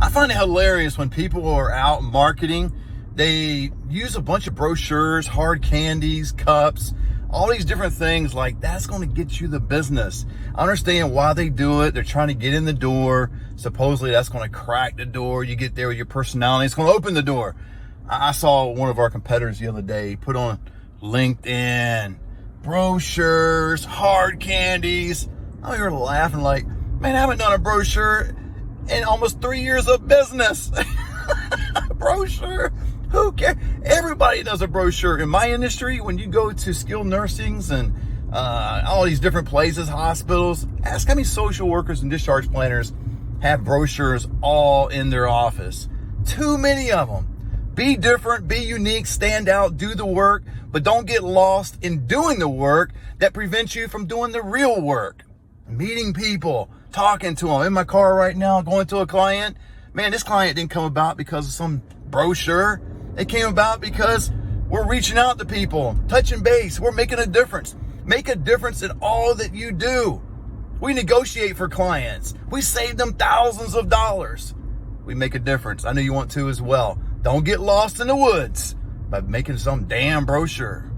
I find it hilarious when people are out marketing, they use a bunch of brochures, hard candies, cups, all these different things. Like, that's going to get you the business. I understand why they do it. They're trying to get in the door. Supposedly that's going to crack the door. You get there with your personality, it's going to open the door. I saw one of our competitors the other day put on LinkedIn, brochures, hard candies. I'm here laughing like, man, I haven't done a brochure in almost 3 years of business. Brochure, who cares? Everybody does a brochure. In my industry, when you go to skilled nursings and all these different places, hospitals, ask how many social workers and discharge planners have brochures all in their office. Too many of them. Be different, be unique, stand out, do the work, but don't get lost in doing the work that prevents you from doing the real work. Meeting people, talking to them. In my car right now, going to a client. Man, this client didn't come about because of some brochure. It came about because we're reaching out to people, touching base. We're making a difference. Make a difference in all that you do. We negotiate for clients. We save them thousands of dollars. We make a difference. I know you want to as well. Don't get lost in the woods by making some damn brochure.